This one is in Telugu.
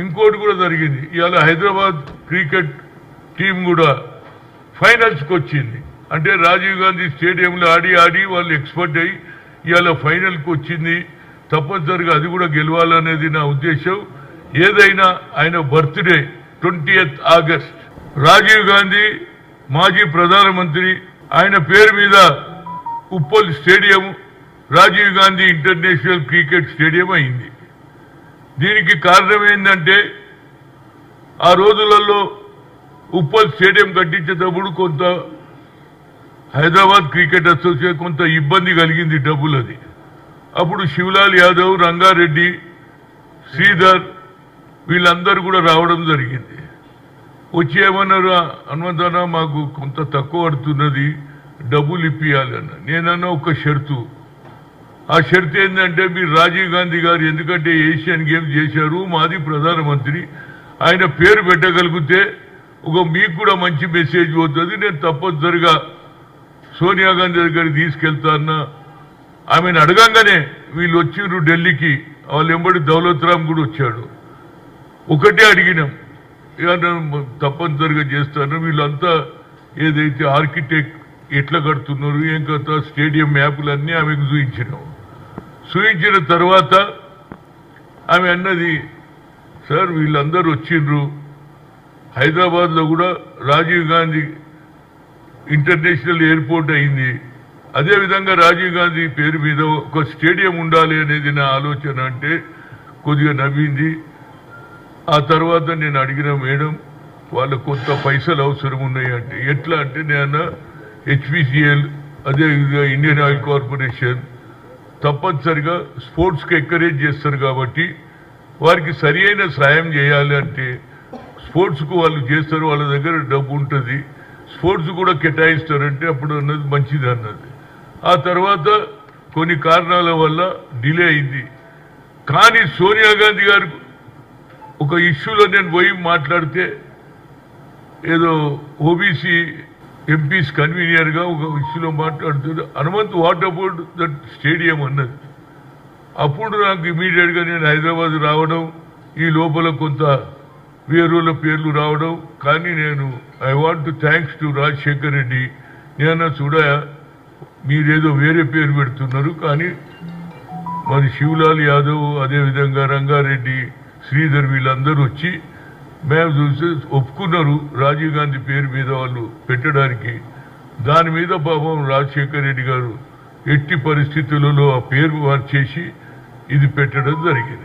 ఇంకోటి కూడా జరిగింది. ఇవాళ హైదరాబాద్ క్రికెట్ టీం కూడా ఫైనల్స్కి వచ్చింది. అంటే రాజీవ్ గాంధీ స్టేడియంలో ఆడి వాళ్ళు ఎక్స్పర్ట్ అయ్యి ఇవాళ ఫైనల్కి వచ్చింది. తప్పనిసరిగా అది కూడా గెలవాలనేది నా ఉద్దేశం. ఏదైనా ఆయన birthday 20th August, Rajiv Gandhi మాజీ ప్రధానమంత్రి, ఆయన పేరు మీద Uppal stadium Rajiv Gandhi international cricket stadium అయింది. దీనికి కారణం ఏంటంటే ఆ రోజులలో ఉప్పల్ స్టేడియం కట్టించేటప్పుడు కొంత హైదరాబాద్ క్రికెట్ అసోసియేషన్ కొంత ఇబ్బంది కలిగింది డబ్బులు. అది అప్పుడు శివలాల్ యాదవ్, రంగారెడ్డి, శ్రీధర్ వీళ్ళందరూ కూడా రావడం జరిగింది. వచ్చి ఏమన్నారు, హనుమంతన్న మాకు కొంత తక్కువ పడుతున్నది, డబ్బులు ఇప్పియాలన్న. నేనన్నా ఒక షరతు. ఆ షరతు ఏంటంటే మీరు రాజీవ్ గాంధీ గారు ఎందుకంటే ఏషియన్ గేమ్స్ చేశారు, మాది ప్రధానమంత్రి, ఆయన పేరు పెట్టగలిగితే మీకు కూడా మంచి మెసేజ్ పోతుంది. నేను తప్పనిసరిగా సోనియా గాంధీ దగ్గరికి తీసుకెళ్తాన్నా. ఆమెను అడగంగానే వీళ్ళు వచ్చిండ్రు ఢిల్లీకి, వాళ్ళు ఎంబడి దౌలత్ రామ్ కూడా వచ్చాడు. ఒకటే అడిగినాం, తప్పనిసరిగా చేస్తాను. వీళ్ళంతా ఏదైతే ఆర్కిటెక్ట్ ఎట్లా కడుతున్నారు ఏం కథ స్టేడియం మ్యాపులన్నీ ఆమెకు చూపించినాం. చూపించిన తర్వాత ఆమె అన్నది, సార్ వీళ్ళందరూ వచ్చిండ్రు, హైదరాబాద్లో కూడా రాజీవ్ గాంధీ ఇంటర్నేషనల్ ఎయిర్పోర్ట్ అయింది, అదేవిధంగా రాజీవ్ గాంధీ పేరు మీద ఒక స్టేడియం ఉండాలి అనేది నా ఆలోచన అంటే కొద్దిగా నవ్వింది. ఆ తర్వాత నేను అడిగిన, మేడం వాళ్ళకు కొంత పైసలు అవసరం ఉన్నాయి అంటే, ఎట్లా అంటే నేను HPCL అదేవిధంగా ఇండియన్ ఆయిల్ కార్పొరేషన్ తప్పనిసరిగా స్పోర్ట్స్కి ఎంకరేజ్ చేస్తారు కాబట్టి వారికి సరి అయిన సాయం చేయాలి అంటే స్పోర్ట్స్కు వాళ్ళు చేస్తారు, వాళ్ళ దగ్గర డబ్బు ఉంటుంది, స్పోర్ట్స్ కూడా కేటాయిస్తారంటే అప్పుడు అన్నది మంచిది అన్నది. ఆ తర్వాత కొన్ని కారణాల వల్ల డిలే అయింది. కానీ సోనియా గాంధీ గారు ఒక ఇష్యూలో నేను పోయి మాట్లాడితే ఏదో ఓబీసీ ఎంపీస్ కన్వీనియర్గా ఒక ఇష్యూలో మాట్లాడుతుంది, Hanumanth what about that stadium అన్నది. అప్పుడు నాకు ఇమీడియట్గా నేను హైదరాబాద్ రావడం, ఈ లోపల కొంత వేరుల పేర్లు రావడం. కానీ నేను I want to thanks to Rajasekhar Reddy. నేను చూడయా మీరేదో వేరే పేరు పెడుతున్నారు, కానీ మరి శివలాల్ యాదవ్ అదేవిధంగా రంగారెడ్డి, శ్రీధర్ వీళ్ళందరూ వచ్చి మేము చూసి ఒప్పుకున్నారు రాజీవ్ గాంధీ పేరు మీద వాళ్ళు పెట్టడానికి. దాని మీద పాపం రాజశేఖర్ రెడ్డి గారు ఎట్టి పరిస్థితులలో ఆ పేరు మార్చేసి ఇది పెట్టడం జరిగింది.